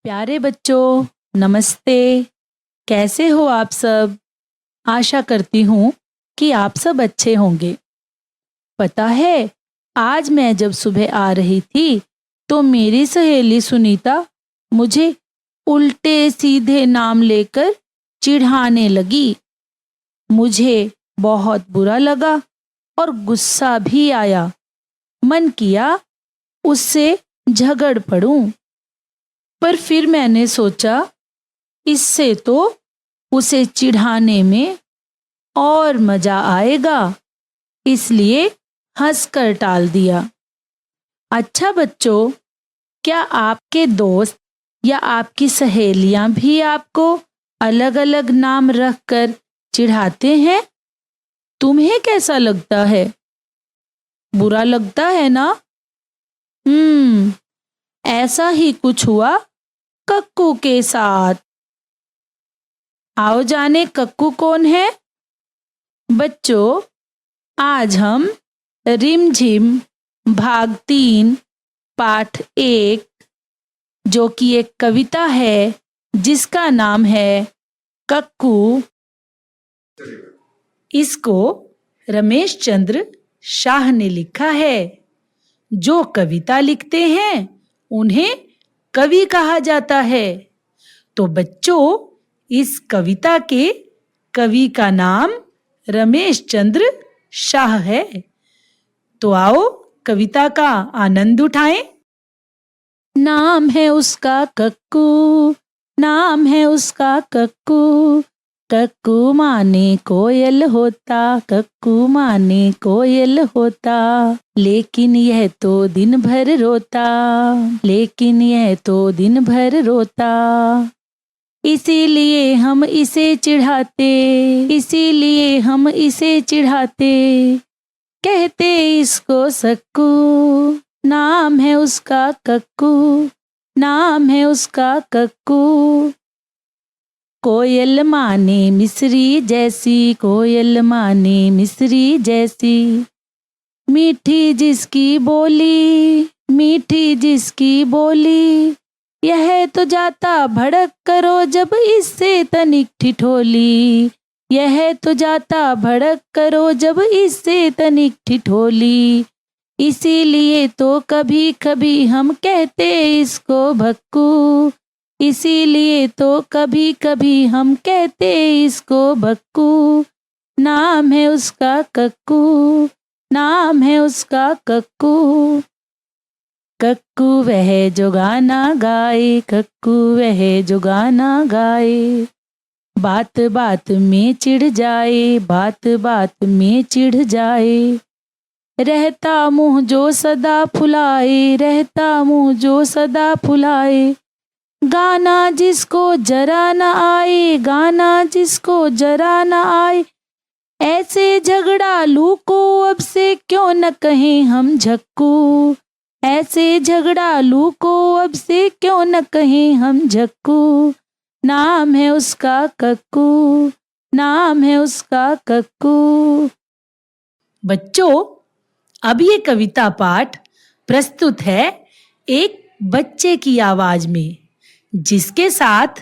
प्यारे बच्चों, नमस्ते। कैसे हो आप सब? आशा करती हूँ कि आप सब अच्छे होंगे। पता है, आज मैं जब सुबह आ रही थी तो मेरी सहेली सुनीता मुझे उल्टे सीधे नाम लेकर चिढ़ाने लगी। मुझे बहुत बुरा लगा और गुस्सा भी आया। मन किया उससे झगड़ पड़ूं, पर फिर मैंने सोचा इससे तो उसे चिढ़ाने में और मजा आएगा, इसलिए हंसकर टाल दिया। अच्छा बच्चों, क्या आपके दोस्त या आपकी सहेलियां भी आपको अलग-अलग नाम रखकर चिढ़ाते हैं? तुम्हें कैसा लगता है? बुरा लगता है ना? ऐसा ही कुछ हुआ कक्कू के साथ। आओ जाने कक्कू कौन है? बच्चों, आज हम रिमझिम भाग 3 पाठ 1, जो कि एक कविता है जिसका नाम है कक्कू, इसको रमेश चंद्र शाह ने लिखा है। जो कविता लिखते हैं उन्हें कवि कहा जाता है। तो बच्चों, इस कविता के कवि का नाम रमेश चंद्र शाह है। तो आओ कविता का आनंद उठाएं। नाम है उसका कक्कू, नाम है उसका कक्कू, कक्कू माने कोयल होता, कक्कू माने कोयल होता, लेकिन यह तो दिन भर रोता, लेकिन यह तो दिन भर रोता। इसीलिए हम इसे चिढ़ाते, इसीलिए हम इसे चिढ़ाते, कहते इसको सक्कू, नाम है उसका कक्कू, नाम है उसका कक्कू। कोयल माने मिस्री जैसी, कोयल माने मिस्री जैसी, मीठी जिसकी बोली, मीठी जिसकी बोली, यह तो जाता भड़क करो जब इससे तनिक ठिठोली, यह तो जाता भड़क करो जब इससे तनिक ठिठोली। इसीलिए तो कभी कभी हम कहते इसको भक्कू, इसीलिए तो कभी कभी हम कहते इसको भक्कू, नाम है उसका कक्कू, नाम है उसका कक्कू। कक्कू वह जो गाना गाए, कक्कू वह जो गाना गाए, बात बात में चिढ़ जाए, बात बात में चिढ़ जाए, रहता मुँह जो सदा फुलाए, रहता मुँह जो सदा फुलाए, गाना जिसको जरा न आए, गाना जिसको जरा न आए, ऐसे झगड़ालू को अब से क्यों न कहें हम झक्कू, ऐसे झगड़ालू को अब से क्यों न कहें हम झक्कू, नाम है उसका कक्कू, नाम है उसका कक्कू। बच्चों, अब ये कविता पाठ प्रस्तुत है एक बच्चे की आवाज में, जिसके साथ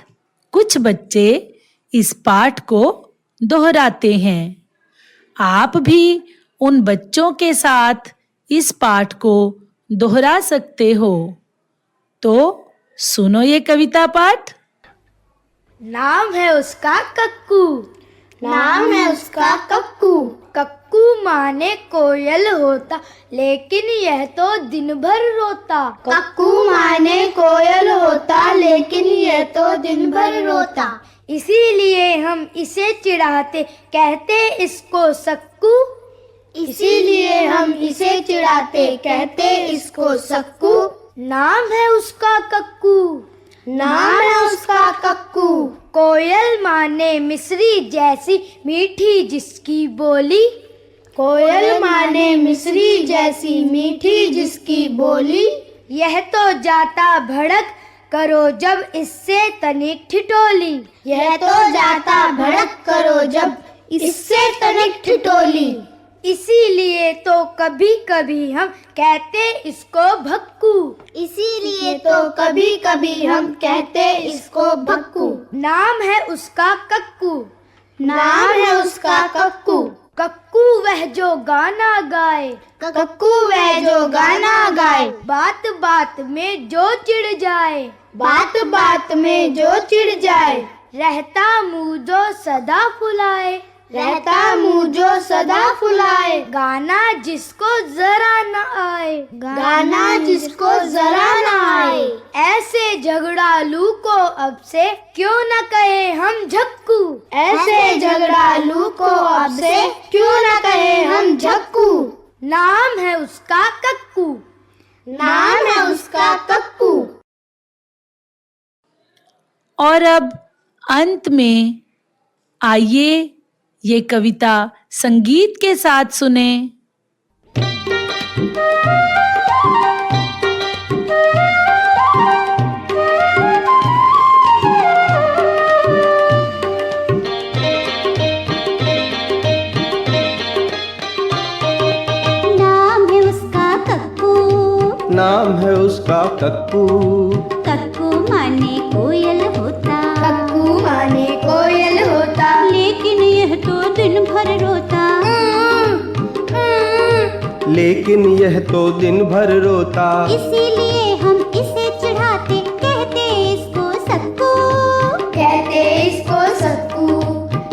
कुछ बच्चे इस पाठ को दोहराते हैं। आप भी उन बच्चों के साथ इस पाठ को दोहरा सकते हो। तो सुनो ये कविता पाठ। नाम है उसका कक्कू, नाम है उसका कक्कू, कक्कू माने कोयल होता, लेकिन यह तो दिन भर रोता, कक्कू माने कोयल होता, लेकिन यह तो दिन भर रोता। इसीलिए हम इसे चिढ़ाते, कहते इसको सक्कू, इसीलिए हम इसे चिढ़ाते, कहते इसको सक्कू, नाम है उसका कक्कू, नाम है उसका कक्कू। कोयल माने मिस्री जैसी, मीठी जिसकी बोली, कोयल माने मिस्री जैसी, मीठी जिसकी बोली, यह तो जाता भड़क करो जब इससे तनिक ठिठोली, यह तो जाता भड़क करो जब इससे तनिक ठिठोली। इसीलिए तो कभी कभी हम कहते इसको भक्कू, इसीलिए तो कभी कभी हम कहते इसको भक्कू। नाम है उसका कक्कू। नाम है उसका कक्कू। कक्कू वह जो गाना गाए। कक्कू वह जो गाना गाए। बात बात में जो चिढ़ जाए। बात बात में जो चिढ़ जाए। रहता मुँह जो सदा फुलाए। रहता मुँह जो सदा फुलाए। गाना जिसको जरा न आए। गाना जिसको जरा न आए। ऐसे झगड़ालू को अब से क्यों न कहे हम झक्कू। ऐसे झगड़ालू को अब से क्यों न कहे हम झक्कू। नाम है उसका कक्कू। नाम है उसका कक्कू। और अब अंत में आइए ये कविता संगीत के साथ सुने। नाम है उसका कक्कू। नाम है उसका कक्कू। कक्कू माने कोयल होता। कक्कू माने कोयल होता। लेकिन यह तो दिन भर रोता। लेकिन यह तो दिन भर रोता। इसीलिए हम इसे चिढ़ाते, कहते इसको सक्कू। कहते इसको सक्कू।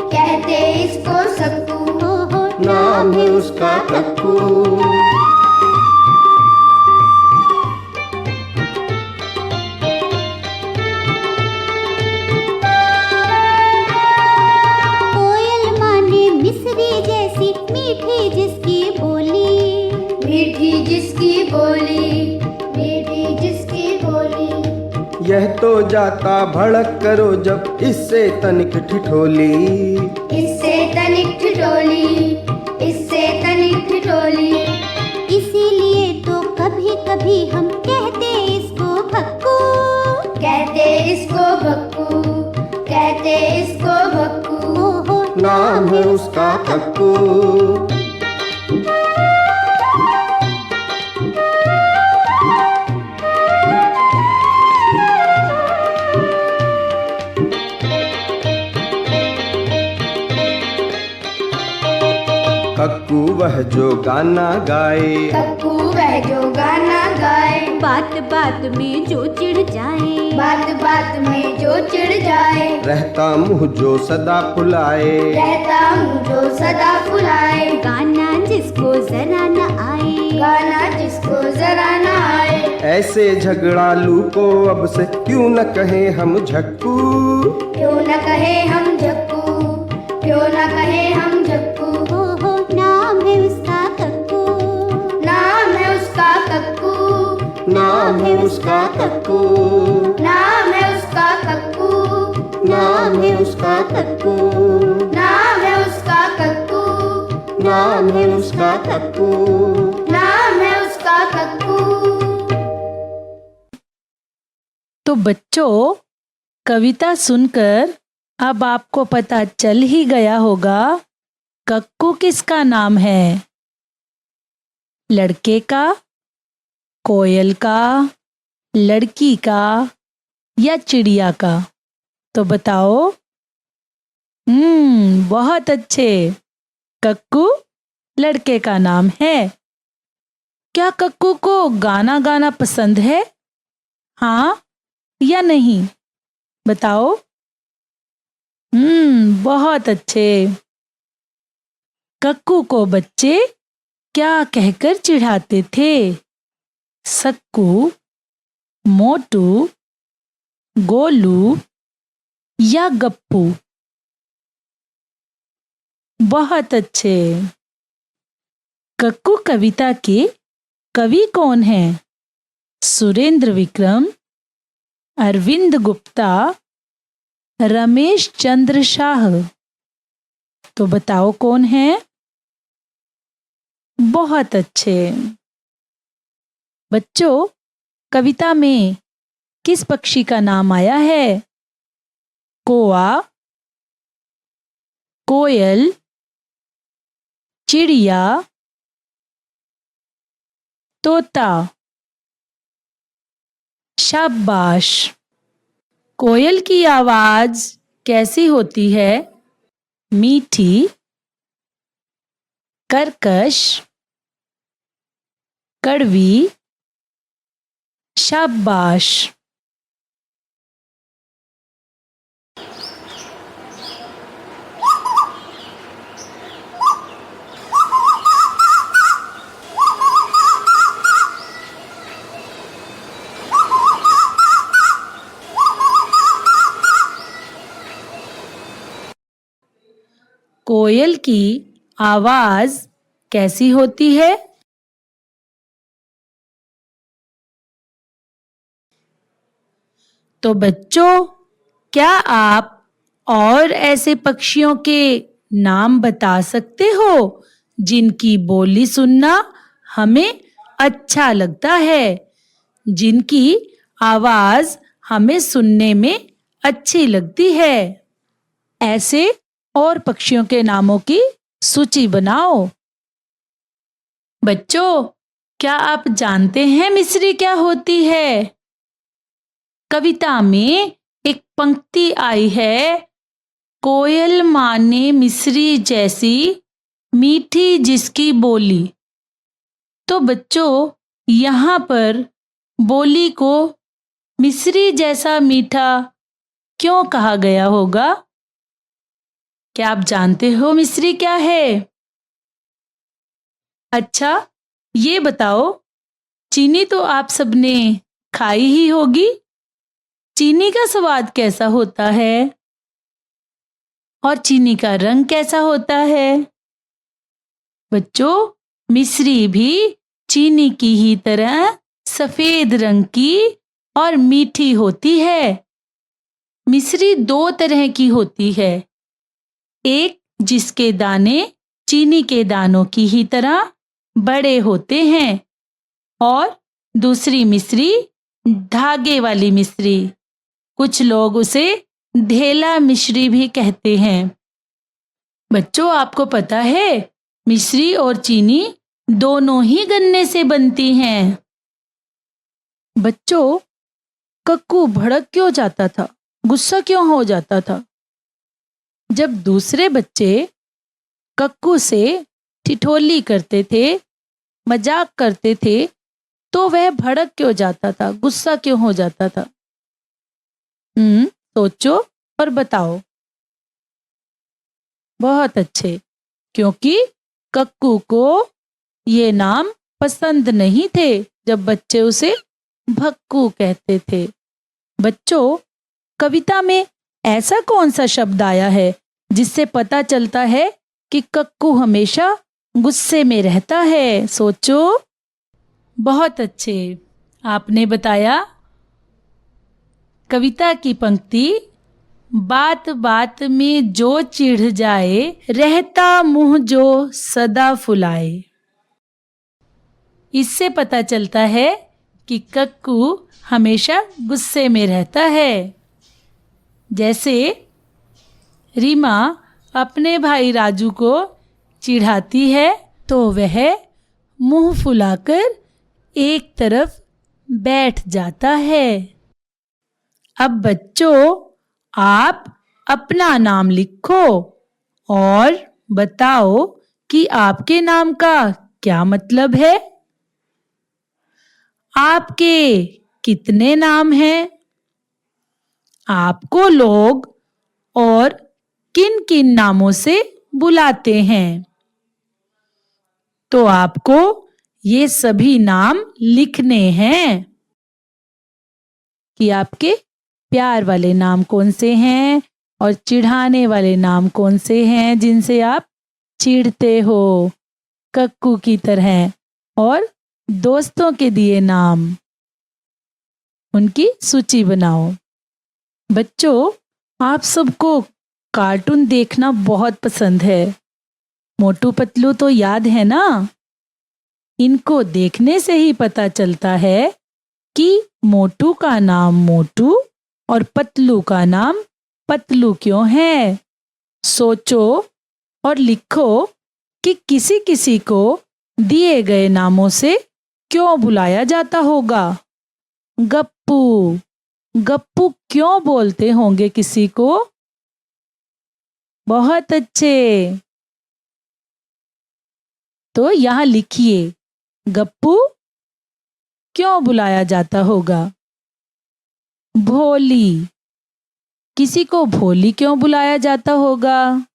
कहते इसको सक्कू। हो नाम है उसका कक्कू। कोयल माने मिस्री जैसी मीठी जिसकी बोली। मीठी जिसकी बोली। मीठी जिसकी बोली। यह तो जाता भड़क करो जब इससे तनिक ठिठोली। इससे तनिक ठिठोली। इससे तनिक ठिठोली। इसीलिए तो कभी कभी हम कहते इसको भक्कू। कहते इसको भक्कू। कहते इसको भक्कू। हो नाम है उसका कक्कू। कक्कू वह जो गाना गाए। कक्कू वह जो गाना गाए। बात बात में जो चिढ़ जाए। बात बात में जो चिढ़ जाए। रहता मुँह जो सदा फुलाए। रहता मुँह जो सदा फुलाए। गाना जिसको जरा न आए। गाना जिसको जरा न आए। ऐसे झगड़ालू को अब से क्यों न कहे हम झक्कू। क्यों न कहे हम झक्कू। क्यों न कहे हम झक्कू। हो नाम है उसका कक्कू। नाम है उसका कक्कू। नाम है उसका कक्कू। नाम है उसका कक्कू। नाम है उसका कक्कू। नाम है उसका कक्कू। नाम है उसका कक्कू। नाम है उसका कक्कू। तो बच्चों, कविता सुनकर अब आपको पता चल ही गया होगा कक्कू किसका नाम है। लड़के का, कोयल का, लड़की का या चिड़िया का। तो बताओ। बहुत अच्छे। कक्कू लड़के का नाम है। क्या कक्कू को गाना गाना पसंद है? हाँ या नहीं? बताओ। बहुत अच्छे। कक्कू को बच्चे क्या कहकर चिढ़ाते थे? सक्कू, मोटू, गोलू या गप्पू? बहुत अच्छे। कक्कू कविता के कवि कौन हैं? सुरेंद्र विक्रम, अरविंद गुप्ता, रमेश चंद्र शाह। तो बताओ कौन है? बहुत अच्छे। बच्चों, कविता में किस पक्षी का नाम आया है? कौआ, कोयल, चिड़िया, तोता, शाबाश। कोयल की आवाज कैसी होती है? मीठी, कर्कश, कड़वी। शाबाश। कोयल की आवाज कैसी होती है? तो बच्चों, क्या आप और ऐसे पक्षियों के नाम बता सकते हो जिनकी बोली सुनना हमें अच्छा लगता है, जिनकी आवाज हमें सुनने में अच्छी लगती है? ऐसे और पक्षियों के नामों की सूची बनाओ। बच्चों, क्या आप जानते हैं मिस्री क्या होती है? कविता में एक पंक्ति आई है, कोयल माने मिस्री जैसी मीठी जिसकी बोली। तो बच्चों, यहाँ पर बोली को मिस्री जैसा मीठा क्यों कहा गया होगा? क्या आप जानते हो मिस्री क्या है? अच्छा, ये बताओ, चीनी तो आप सबने खाई ही होगी। चीनी का स्वाद कैसा होता है? और चीनी का रंग कैसा होता है? बच्चों, मिस्री भी चीनी की ही तरह सफेद रंग की और मीठी होती है। मिस्री दो तरह की होती है, एक जिसके दाने चीनी के दानों की ही तरह बड़े होते हैं और दूसरी मिस्री धागे वाली मिस्री। कुछ लोग उसे ढेला मिश्री भी कहते हैं। बच्चों, आपको पता है मिश्री और चीनी दोनों ही गन्ने से बनती हैं। बच्चों, कक्कू भड़क क्यों जाता था? गुस्सा क्यों हो जाता था? जब दूसरे बच्चे कक्कू से ठिठोली करते थे, मजाक करते थे, तो वह भड़क क्यों जाता था? गुस्सा क्यों हो जाता था? सोचो और बताओ। बहुत अच्छे, क्योंकि कक्कू को ये नाम पसंद नहीं थे जब बच्चे उसे भक्कू कहते थे। बच्चों, कविता में ऐसा कौन सा शब्द आया है जिससे पता चलता है कि कक्कू हमेशा गुस्से में रहता है? सोचो। बहुत अच्छे, आपने बताया। कविता की पंक्ति, बात बात में जो चिढ़ जाए, रहता मुंह जो सदा फुलाए। इससे पता चलता है कि कक्कू हमेशा गुस्से में रहता है। जैसे रीमा अपने भाई राजू को चिढ़ाती है तो वह मुंह फुलाकर एक तरफ बैठ जाता है। अब बच्चों, आप अपना नाम लिखो और बताओ कि आपके नाम का क्या मतलब है। आपके कितने नाम हैं? आपको लोग और किन किन नामों से बुलाते हैं? तो आपको ये सभी नाम लिखने हैं कि आपके प्यार वाले नाम कौन से हैं और चिढ़ाने वाले नाम कौन से हैं जिनसे आप चिढ़ते हो, कक्कू की तरह। और दोस्तों के दिए नाम, उनकी सूची बनाओ। बच्चों, आप सबको कार्टून देखना बहुत पसंद है। मोटू पतलू तो याद है ना? इनको देखने से ही पता चलता है कि मोटू का नाम मोटू और पतलू का नाम पतलू क्यों है। सोचो और लिखो कि किसी किसी को दिए गए नामों से क्यों बुलाया जाता होगा। गप्पू गप्पू। गप्पू क्यों बोलते होंगे किसी को? बहुत अच्छे। तो यहाँ लिखिए, गप्पू क्यों बुलाया जाता होगा? भोली। किसी को भोली क्यों बुलाया जाता होगा?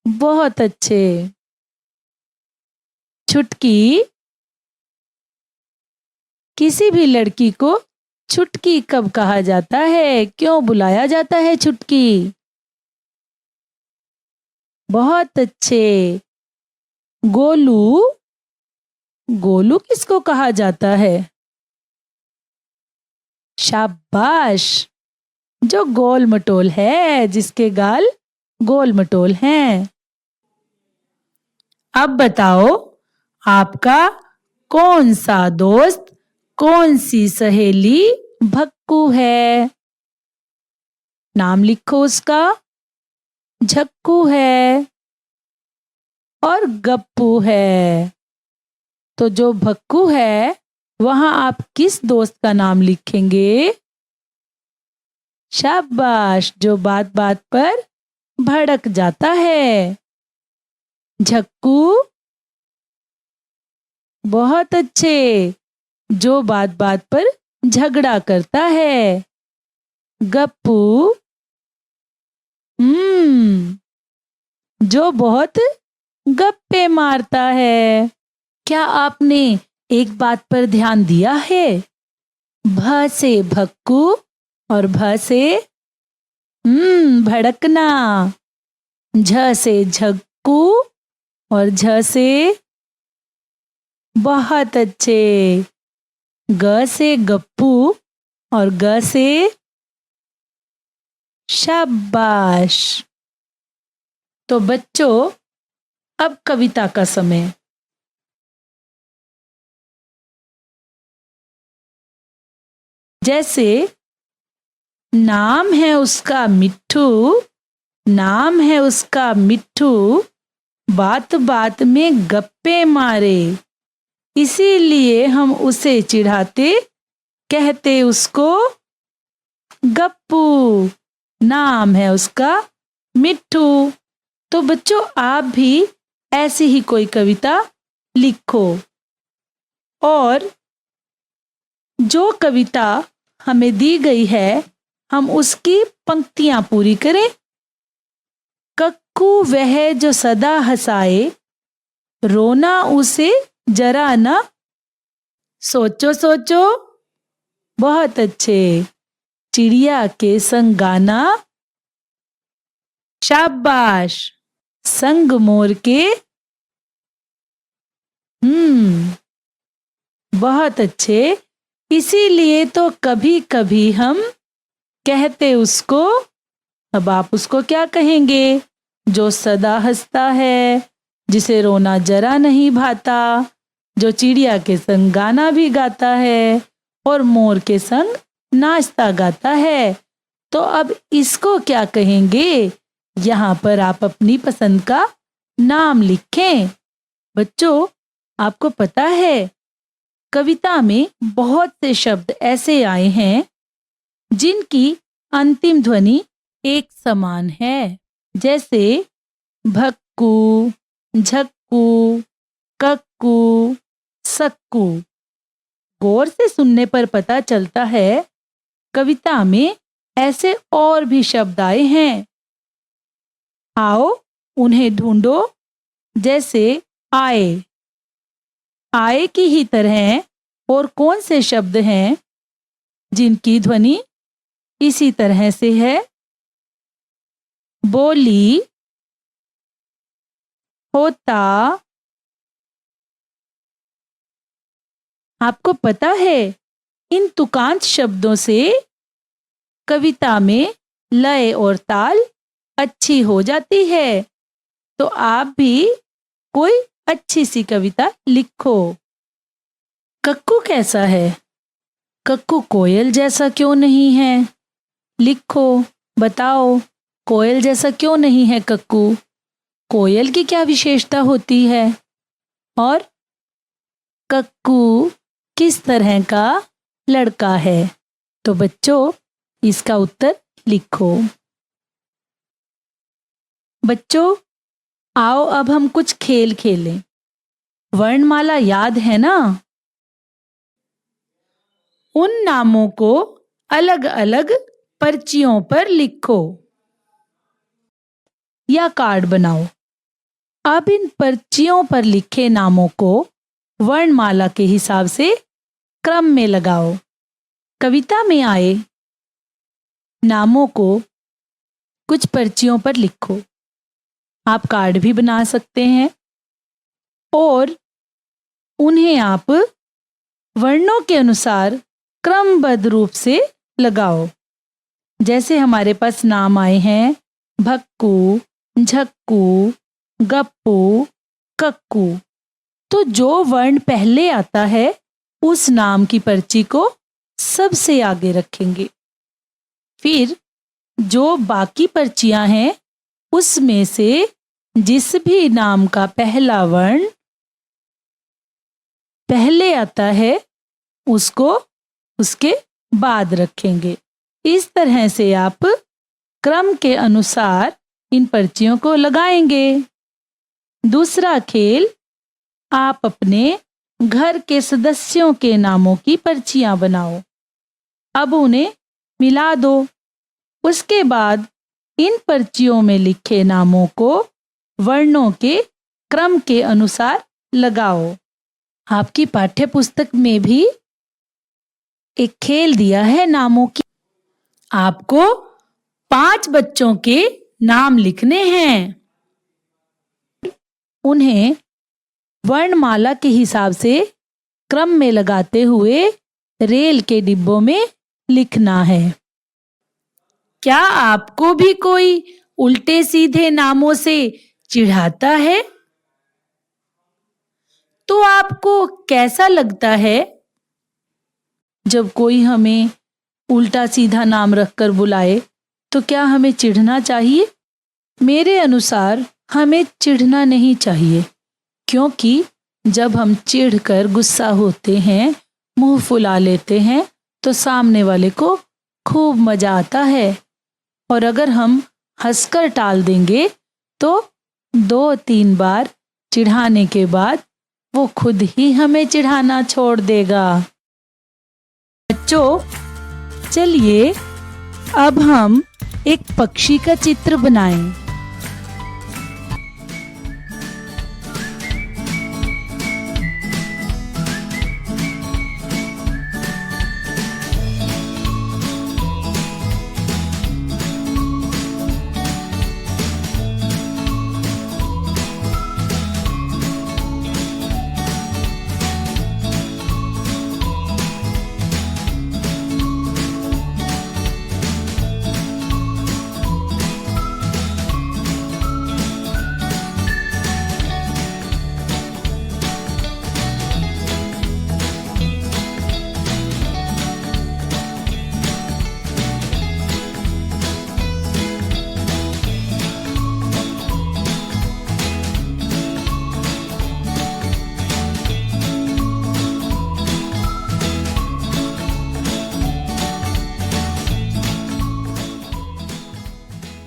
बहुत अच्छे। छुटकी। किसी भी लड़की को छुटकी कब कहा जाता है? क्यों बुलाया जाता है छुटकी? बहुत अच्छे। गोलू। गोलू किसको कहा जाता है? शाबाश। जो गोल मटोल है, जिसके गाल गोल मटोल हैं। अब बताओ, आपका कौन सा दोस्त, कौन सी सहेली भक्कू है? नाम लिखो उसका। झक्कू है और गप्पू है। तो जो भक्कू है, वहां आप किस दोस्त का नाम लिखेंगे? शाबाश, जो बात बात पर भड़क जाता है। झक्कू। बहुत अच्छे। जो बात बात पर झगड़ा करता है। गप्पू। जो बहुत गप्पे मारता है। क्या आपने एक बात पर ध्यान दिया है? भ से भक्कू और भ से भड़कना। झ से झक्कू और झ से बहुत अच्छे। ग से गप्पू और ग से शाबाश। तो बच्चों, अब कविता का समय। जैसे नाम है उसका मिट्ठू, नाम है उसका मिट्ठू, बात बात में गप्पे मारे, इसीलिए हम उसे चिढ़ाते, कहते उसको गप्पू। नाम है उसका मिट्ठू। तो बच्चों, आप भी ऐसी ही कोई कविता लिखो और जो कविता हमें दी गई है, हम उसकी पंक्तियां पूरी करें। कक्कू वह जो सदा हंसाए, रोना उसे जरा न। सोचो सोचो। बहुत अच्छे। चिड़िया के संग गाना। शाबाश। संग मोर के। बहुत अच्छे। इसीलिए तो कभी कभी हम कहते उसको। अब आप उसको क्या कहेंगे? जो सदा हंसता है, जिसे रोना जरा नहीं भाता, जो चिड़िया के संग गाना भी गाता है और मोर के संग नाचता गाता है। तो अब इसको क्या कहेंगे? यहाँ पर आप अपनी पसंद का नाम लिखें। बच्चों, आपको पता है, कविता में बहुत से शब्द ऐसे आए हैं जिनकी अंतिम ध्वनि एक समान है। जैसे भक्कू, झक्कू, कक्कू, सक्कू। गौर से सुनने पर पता चलता है कविता में ऐसे और भी शब्द आए हैं। आओ उन्हें ढूंढो। जैसे आए। आए की ही तरह और कौन से शब्द हैं जिनकी ध्वनि इसी तरह से है? बोली, होता। आपको पता है, इन तुकांत शब्दों से कविता में लय और ताल अच्छी हो जाती है। तो आप भी कोई अच्छी सी कविता लिखो। कक्कू कैसा है? कक्कू कोयल जैसा क्यों नहीं है? लिखो, बताओ, कोयल जैसा क्यों नहीं है कक्कू? कोयल की क्या विशेषता होती है? और कक्कू किस तरह का लड़का है। तो बच्चों, इसका उत्तर लिखो। बच्चों, आओ अब हम कुछ खेल खेलें। वर्णमाला याद है ना? उन नामों को अलग अलग पर्चियों पर लिखो या कार्ड बनाओ। अब इन पर्चियों पर लिखे नामों को वर्णमाला के हिसाब से क्रम में लगाओ। कविता में आए नामों को कुछ पर्चियों पर लिखो। आप कार्ड भी बना सकते हैं और उन्हें आप वर्णों के अनुसार क्रमबद्ध रूप से लगाओ। जैसे हमारे पास नाम आए हैं भक्कू, झक्कू, गप्पू, कक्कू। तो जो वर्ण पहले आता है उस नाम की पर्ची को सबसे आगे रखेंगे। फिर जो बाकी पर्चियां हैं उसमें से जिस भी नाम का पहला वर्ण पहले आता है उसको उसके बाद रखेंगे। इस तरह से आप क्रम के अनुसार इन पर्चियों को लगाएंगे। दूसरा खेल, आप अपने घर के सदस्यों के नामों की पर्चियां बनाओ। अब उन्हें मिला दो। उसके बाद इन पर्चियों में लिखे नामों को वर्णों के क्रम के अनुसार लगाओ। आपकी पाठ्य पुस्तक में भी एक खेल दिया है नामों की। आपको 5 बच्चों के नाम लिखने हैं। उन्हें वर्णमाला के हिसाब से क्रम में लगाते हुए रेल के डिब्बों में लिखना है। क्या आपको भी कोई उल्टे सीधे नामों से चिढ़ाता है? तो आपको कैसा लगता है जब कोई हमें उल्टा सीधा नाम रखकर बुलाए? तो क्या हमें चिढ़ना चाहिए? मेरे अनुसार हमें चिढ़ना नहीं चाहिए, क्योंकि जब हम चिढ़कर गुस्सा होते हैं, मुंह फुला लेते हैं, तो सामने वाले को खूब मजा आता है। और अगर हम हंसकर टाल देंगे तो 2-3 बार चिढ़ाने के बाद वो खुद ही हमें चिढ़ाना छोड़ देगा। बच्चों, चलिए अब हम एक पक्षी का चित्र बनाएं।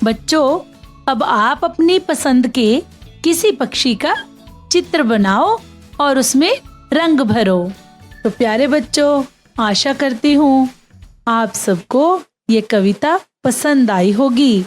बच्चों, अब आप अपनी पसंद के किसी पक्षी का चित्र बनाओ और उसमें रंग भरो। तो प्यारे बच्चों, आशा करती हूँ आप सबको ये कविता पसंद आई होगी।